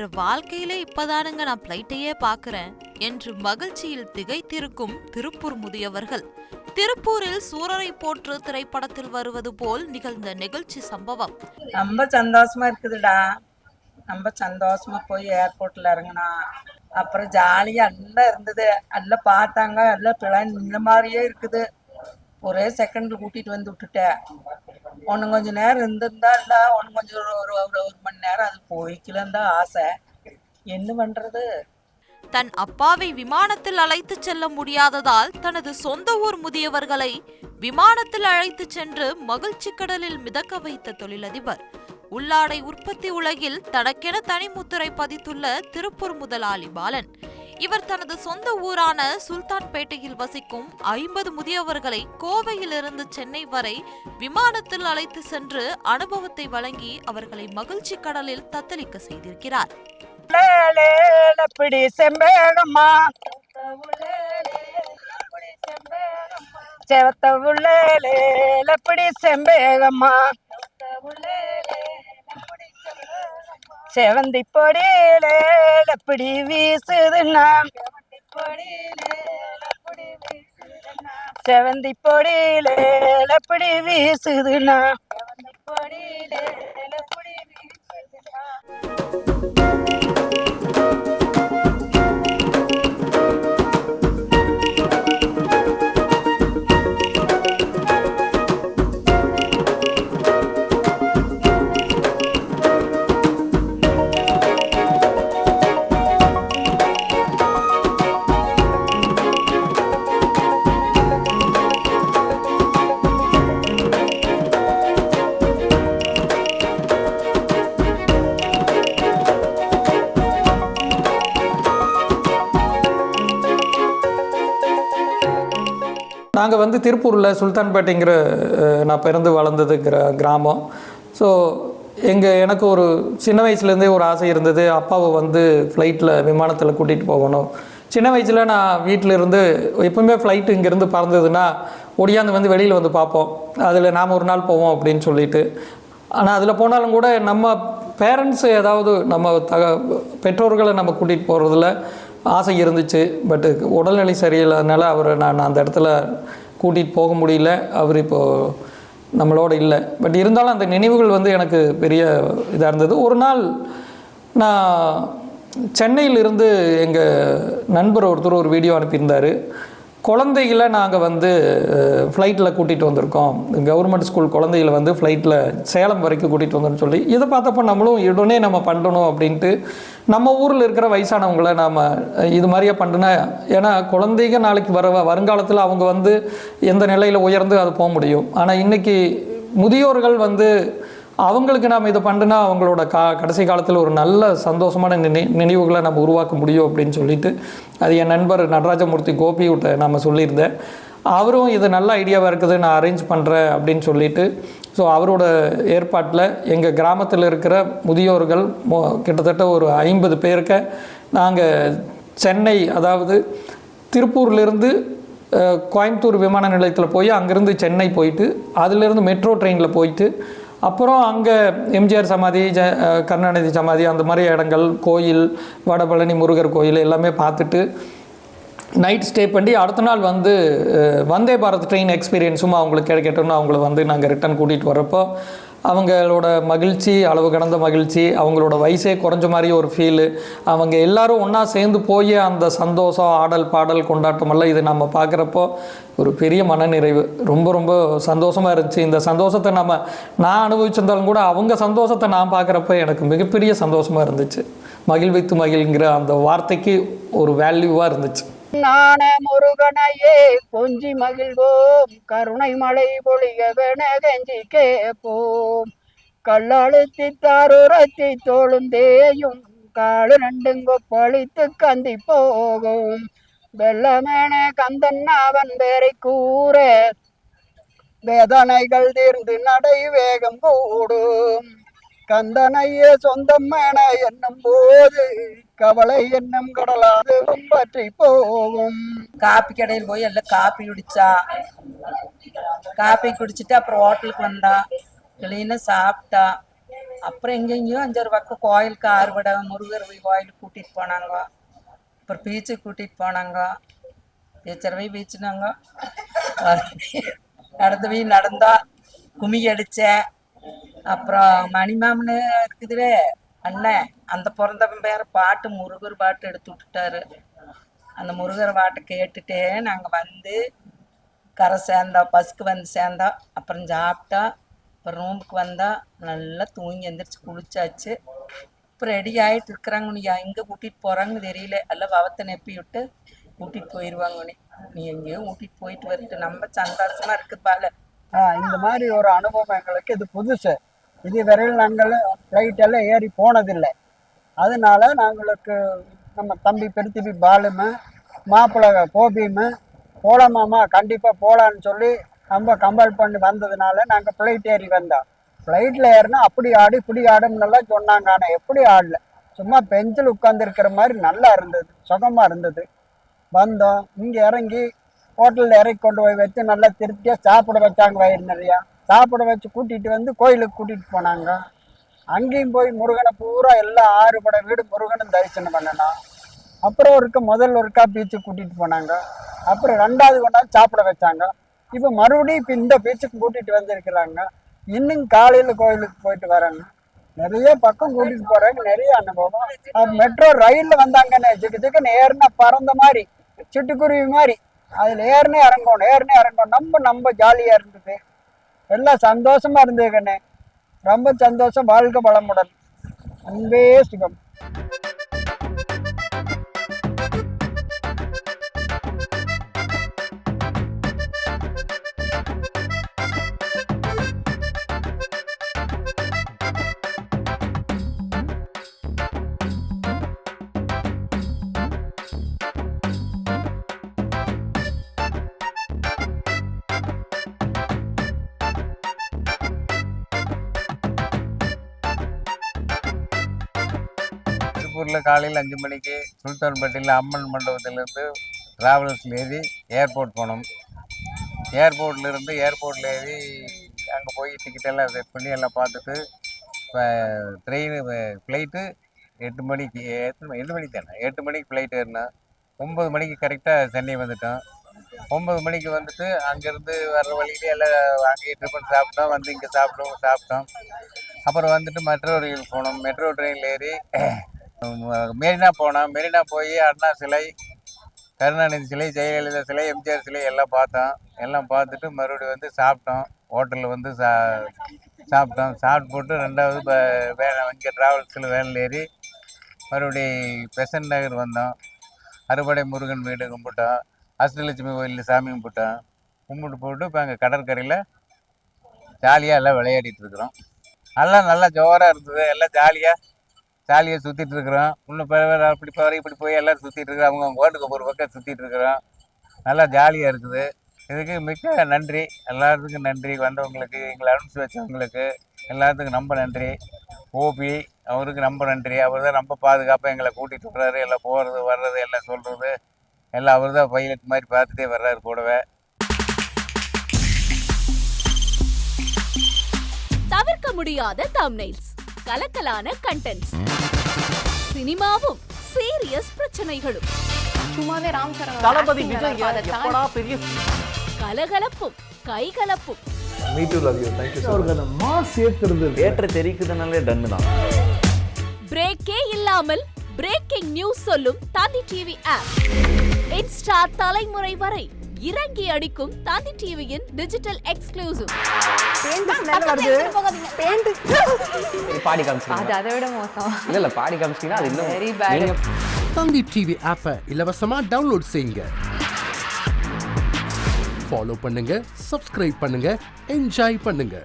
என்ற வாழ்க்கையிலே இப்பதானுங்க நான் பிளைட்டையே பாக்குறேன் என்று மகிழ்ச்சியில் திகைத்திருக்கும் திருப்பூர் முதியவர்கள். திருப்பூரில் சூரரை போற்று திரைப்படத்தில் வருவது போல் நிகழ்ந்த நிகழ்ச்சி சம்பவம். ரொம்ப சந்தோஷமா இருக்குதுடா. ரொம்ப சந்தோஷமா போய் ஏர்போர்ட்ல இறங்கினா அப்புறம் ஜாலியா எல்லாம் இருந்தது. எல்லாம் பார்த்தாங்க, எல்லாம் பிளான் இந்த மாதிரியே இருக்குது. ஒரே செகண்ட்ல கூட்டிட்டு வந்து விட்டுட்டேன். ஒன்று கொஞ்சம் நேரம் இருந்திருந்தா இல்லை, ஒன்று கொஞ்சம் ஒரு மணி நேரம் அது போய்க்கலன்னு தான் ஆசை. என்ன பண்றது? தன் அப்பாவை விமானத்தில் அழைத்து செல்ல முடியாததால் தனது சொந்த ஊர் முதியவர்களை விமானத்தில் அழைத்து சென்று மகிழ்ச்சி கடலில் மிதக்க வைத்த தொழிலதிபர். உள்ளாடை உற்பத்தி உலகில் தனக்கென தனிமுத்திரை பதித்துள்ள திருப்பூர் முதலாளி பாலன். இவர் தனது சொந்த ஊரான சுல்தான்பேட்டையில் வசிக்கும் 50 முதியவர்களை கோவையிலிருந்து சென்னை வரை விமானத்தில் அழைத்து சென்று அனுபவத்தை வழங்கி அவர்களை மகிழ்ச்சி கடலில் தத்தளிக்க செய்திருக்கிறார். செவந்தி பொடியில எப்படி வீசுதுன்னா, செவந்தி பொடியில எப்படி வீசுதுன்னா. நாங்கள் வந்து திருப்பூரில் சுல்தான்பேட்டைங்கிற நான் பிறந்து வளர்ந்ததுங்கிற கிராமம். ஸோ எனக்கு ஒரு சின்ன வயசுலேருந்தே ஒரு ஆசை இருந்தது, அப்பாவை வந்து ஃப்ளைட்டில் விமானத்தில் கூட்டிகிட்டு போகணும். சின்ன வயசில் நான் வீட்டில் இருந்து எப்பவுமே ஃப்ளைட்டு இங்கேருந்து பறந்ததுன்னா ஒடியாந்து வந்து வெளியில் வந்து பார்ப்போம், அதில் நாம் ஒரு நாள் போவோம் அப்படின்னு சொல்லிட்டு. ஆனால் அதில் போனாலும் கூட நம்ம பேரண்ட்ஸு ஏதாவது நம்ம பெற்றோர்களை நம்ம கூட்டிகிட்டு போகிறதுல ஆசை இருந்துச்சு. பட்டு உடல்நிலை சரியில்லாதனால அவரை நான் அந்த இடத்துல கூட்டிகிட்டு போக முடியல. அவர் இப்போது நம்மளோட இல்லை. பட் இருந்தாலும் அந்த நினைவுகள் வந்து எனக்கு பெரிய இதாக இருந்தது. ஒரு நாள் நான் சென்னையிலிருந்து எங்கள் நண்பர் ஒருத்தர் ஒரு வீடியோ அனுப்பியிருந்தார். குழந்தைகளை நாங்கள் வந்து ஃப்ளைட்டில் கூட்டிகிட்டு வந்திருக்கோம், கவர்மெண்ட் ஸ்கூல் குழந்தைகளை வந்து ஃப்ளைட்டில் சேலம் வரைக்கும் கூட்டிகிட்டு வந்தோம்னு சொல்லி. இதை பார்த்தப்போ நம்மளும் உடனே நம்ம பண்ணணும் அப்படின்ட்டு நம்ம ஊரில் இருக்கிற வயசானவங்களை நாம் இது மாதிரியே பண்ணுனா, ஏன்னா குழந்தைங்க நாளைக்கு வருங்காலத்தில் அவங்க வந்து எந்த நிலையில் உயர்ந்து அது போக முடியும். ஆனால் இன்றைக்கி முதியோர்கள் வந்து அவங்களுக்கு நாம் இதை பண்ணுனா அவங்களோட கடைசி காலத்தில் ஒரு நல்ல சந்தோஷமான நினைவுகளை நம்ம உருவாக்க முடியும் அப்படின்னு சொல்லிட்டு அது என் நண்பர் நடராஜமூர்த்தி கோபிகிட்ட நாம் சொல்லியிருந்தேன். அவரும் இது நல்ல ஐடியாவாக இருக்குது, நான் அரேஞ்ச் பண்ணுறேன் அப்படின்னு சொல்லிட்டு. ஸோ அவரோட ஏற்பாட்டில் எங்கள் கிராமத்தில் இருக்கிற முதியோர்கள் கிட்டத்தட்ட ஒரு 50 பேருக்கு நாங்கள் சென்னை, அதாவது திருப்பூர்லேருந்து கோயம்புத்தூர் விமான நிலையத்தில் போய் அங்கேருந்து சென்னை போயிட்டு அதிலேருந்து மெட்ரோ ட்ரெயினில் போயிட்டு அப்புறம் அங்கே எம்ஜிஆர் சமாதி, கருணாநிதி சமாதி, அந்த மாதிரி இடங்கள், கோயில், வடபழனி முருகர் கோயில் எல்லாமே பார்த்துட்டு நைட் ஸ்டே பண்ணி அடுத்த நாள் வந்து வந்தே பாரத் ட்ரெயின் எக்ஸ்பீரியன்ஸும் அவங்களுக்கு கிடைக்கட்டும்னு அவங்கள வந்து நாங்கள் ரிட்டன் கூட்டிகிட்டு வரப்போ அவங்களோட மகிழ்ச்சி, அளவு கடந்த மகிழ்ச்சி, அவங்களோட வயசே குறைஞ்ச மாதிரி ஒரு ஃபீலு, அவங்க எல்லோரும் ஒன்றா சேர்ந்து போய் அந்த சந்தோஷம், ஆடல் பாடல் கொண்டாட்டமெல்லாம் இது நம்ம பார்க்குறப்போ ஒரு பெரிய மனநிறைவு, ரொம்ப ரொம்ப சந்தோஷமாக இருந்துச்சு. இந்த சந்தோஷத்தை நான் அனுபவிச்சிருந்தாலும் கூட அவங்க சந்தோஷத்தை நான் பார்க்குறப்ப எனக்கு மிகப்பெரிய சந்தோஷமாக இருந்துச்சு. மகிழ்வித்து மகிழ்ங்கிற அந்த வார்த்தைக்கு ஒரு வேல்யூவாக இருந்துச்சு. நான முருகனையே கொஞ்சி மகிழ்வோம், கருணை மழை பொழிகவென கெஞ்சி கேப்போம், கல்லழுத்தி தாருரத்தி தோளுந்தேயும் காலு ரெண்டுங்கோ பழித்து கந்தி போகும், வெள்ளமேன கந்தன் அவன் பேரை கூற வேதனைகள் தீர்ந்து நடை வேகம் கூடும், கந்தனையே சொந்தம் என என்னும் போது கவலை என்னும் கடலாது பற்றி போகும். காப்பி கடையில் போய் எல்லாம் காப்பி குடிச்சா, காப்பி குடிச்சிட்டு அப்புறம் ஹோட்டலுக்கு வந்தா, கிளீனா சாப்பிட்டா, அப்புறம் எங்கெங்கேயும் 5-6 பக்கம் கோயிலுக்கு ஆறுபடை முருகர் கோயிலுக்கு கூட்டிகிட்டு போனாங்க. அப்புறம் பீச்சுக்கு கூட்டிகிட்டு போனாங்க. பீச்சரவை பீச்சுனாங்க. நடந்தா கும்மி அடித்தேன். அப்புறம் மணிமாமனு இருக்குதுவே அண்ணன், அந்த பிறந்தவன் பேர பாட்டு முருகர் பாட்டு எடுத்து விட்டுட்டாரு. அந்த முருகர் பாட்டை கேட்டுட்டே நாங்கள் வந்து கரை சேர்ந்தோம். பஸ்ஸுக்கு வந்து சேர்ந்தோம். அப்புறம் சாப்பிட்டா அப்புறம் ரூமுக்கு வந்தால் நல்லா தூங்கி எந்திரிச்சு குளிச்சாச்சு. இப்போ ரெடி ஆகிட்டு இருக்கிறாங்க. நீ எங்கே கூட்டிகிட்டு போகிறாங்கன்னு தெரியல. எல்லாம் பவத்தை நெப்பி விட்டு கூட்டிகிட்டு போயிடுவாங்க. நீ எங்கேயும் கூட்டிகிட்டு போயிட்டு வரட்டு, நம்ம சந்தோஷமாக இருக்குது பால. இந்த மாதிரி ஒரு அனுபவம் எங்களுக்கு இது புதுசு. இது வரையில் நாங்கள் ஃப்ளைட்டெல்லாம் ஏறி போனதில்லை. அதனால நாங்களுக்கு நம்ம தம்பி பெருத்திபி பாலுமு மாப்பிள்ளை கோபியுமு போகலாமாம்மா கண்டிப்பாக போகலான்னு சொல்லி நம்ம கம்பல் பண்ணி வந்ததுனால நாங்கள் ஃப்ளைட் ஏறி வந்தோம். ஃப்ளைட்டில் ஏறினா அப்படி ஆடு இப்படி ஆடும்னெல்லாம் சொன்னாங்க. ஆனால் எப்படி ஆடல, சும்மா பெஞ்சில் உட்காந்துருக்கிற மாதிரி நல்லா இருந்தது, சுகமாக இருந்தது. வந்தோம், இங்கே இறங்கி ஹோட்டலில் இறக்கி கொண்டு போய் வச்சு நல்லா திருப்தியாக சாப்பிட வச்சாங்க. வயிறு நிறையா சாப்பிட வச்சு கூட்டிகிட்டு வந்து கோயிலுக்கு கூட்டிகிட்டு போனாங்க. அங்கேயும் போய் முருகனை பூரா எல்லாம் 6 படை வீடு முருகனும் தரிசனம் பண்ணணும். அப்புறம் முதல் ஒருக்கா பீச்சுக்கு கூட்டிகிட்டு போனாங்க. அப்புறம் 2வது கொண்டாந்து சாப்பிட வச்சாங்க. இப்போ மறுபடியும் இப்போ இந்த பீச்சுக்கு கூட்டிகிட்டு வந்திருக்கிறாங்க. இன்னும் காலையில் கோயிலுக்கு போயிட்டு வராங்க. நிறைய பக்கம் கூட்டிகிட்டு போகிறாங்க. நிறைய அனுபவம். மெட்ரோ ரயிலில் வந்தாங்கன்னு ஜிக்குன்னு ஏறினா பறந்த மாதிரி சிட்டுக்குருவி மாதிரி அதில் ஏறினே இறங்கணும். நம்ம ஜாலியாக இருந்தது, எல்லாம் சந்தோஷமாக இருந்தது கண்ணே. ரொம்ப சந்தோஷம். வாழ்க வளமுடன். அன்பே சுகம். திருப்பூரில் காலையில் 5 மணிக்கு சுல்தான்பேட்டையில் அம்மன் மண்டபத்திலேருந்து ட்ராவல்ஸில் ஏறி ஏர்போர்ட் போனோம். ஏர்போர்ட்டில் ஏறி அங்கே போய் டிக்கெட்டெல்லாம் செட் பண்ணி எல்லாம் பார்த்துட்டு இப்போ ஃப்ளைட்டு 8 மணிக்கு 8 மணிக்கு தானே 8 மணிக்கு ஃப்ளைட் ஏறினோம். 9 மணிக்கு கரெக்டாக சென்னை வந்துட்டோம். 9 மணிக்கு வந்துட்டு அங்கேருந்து வர்ற வழியிலே எல்லாம் அங்கேயே டிஃபன் சாப்பிட்டோம். வந்து இங்கே சாப்பிட்டோம். அப்புறம் வந்துட்டு மெட்ரோ ரயில் போனோம். மெட்ரோ ட்ரெயினில் ஏறி மெரினா போனோம். மெரினா போய் அண்ணா சிலை, கருணாநிதி சிலை, ஜெயலலிதா சிலை, எம்ஜிஆர் சிலை எல்லாம் பார்த்தோம். எல்லாம் பார்த்துட்டு மறுபடியும் வந்து சாப்பிட்டோம். ஹோட்டலில் வந்து சாப்பிட்டு போட்டு 2வது இங்கே ட்ராவல்ஸில் வேனில் ஏறி மறுபடி பெசன்ட் நகர் வந்தோம். அறுபடை முருகன் வீடு கும்பிட்டோம். அஷ்டலட்சுமி கோயிலில் சாமி கும்பிட்டு போட்டு இப்போ அங்கே கடற்கரையில் ஜாலியாக எல்லாம் விளையாடிட்டு இருக்கிறோம். எல்லாம் நல்லா ஜோராக இருந்தது. எல்லாம் ஜாலியாக சுற்றிட்டு இருக்கிறோம். இன்னும் இப்படி போய் எல்லோரும் சுற்றிட்டு இருக்கிறோம். அவங்க ஓட்டுக்கு ஒரு பக்கம் சுற்றிட்டு இருக்கிறோம். நல்லா ஜாலியாக இருக்குது. இதுக்கு மிக்க நன்றி, எல்லாத்துக்கும் நன்றி. வந்தவங்களுக்கு, எங்களை அனுப்பிச்சி வச்சவங்களுக்கு எல்லாத்துக்கும் ரொம்ப நன்றி. ஓபி அவருக்கு ரொம்ப நன்றி. அவர் தான் ரொம்ப பாதுகாப்பாக எங்களை கூட்டிகிட்டு வர்றாரு. எல்லாம் போகிறது வர்றது எல்லாம் சொல்கிறது எல்லாம் அவர் தான் பைலட் மாதிரி பார்த்துட்டே வர்றாரு கூடவே. தவிர்க்க முடியாத தம்ப்நெயில்ஸ், கலக்கலான கண்டென்ட்ஸ், சினிமாவும் சீரியஸ் பிரச்சனைகளும், சும்மாவே ராம் சரண் தளபதி விஜய் எப்படா பெரிய கலகலப்பும் கைகலப்பும். Me too love you. Thank you. அவர்களை மாஸ் ஏத்துறது ஏற்ற தெரிக்குதுனாலே டன் தான். பிரேக்கே இல்லாமல் பிரேக்கிங் நியூஸ் சொல்லும் தந்தி டிவி ஆப். இன்ஸ்டா தலைமுறை வரை இறங்கி அடிக்கும் தந்தி டிவியின் டிஜிட்டல் எக்ஸ்க்ளூசிவ். பாடி காமிச்சீங்க, அது அதை விட மோசம். இல்ல பாடி காமிச்சீங்கன்னா அது இன்னும் வெரி பேட். தந்தி டிவி ஆப்பை இலவசமா டவுன்லோட் செய்யுங்க. ஃபாலோ பண்ணுங்க, சப்ஸ்கிரைப் பண்ணுங்க, என்ஜாய் பண்ணுங்க.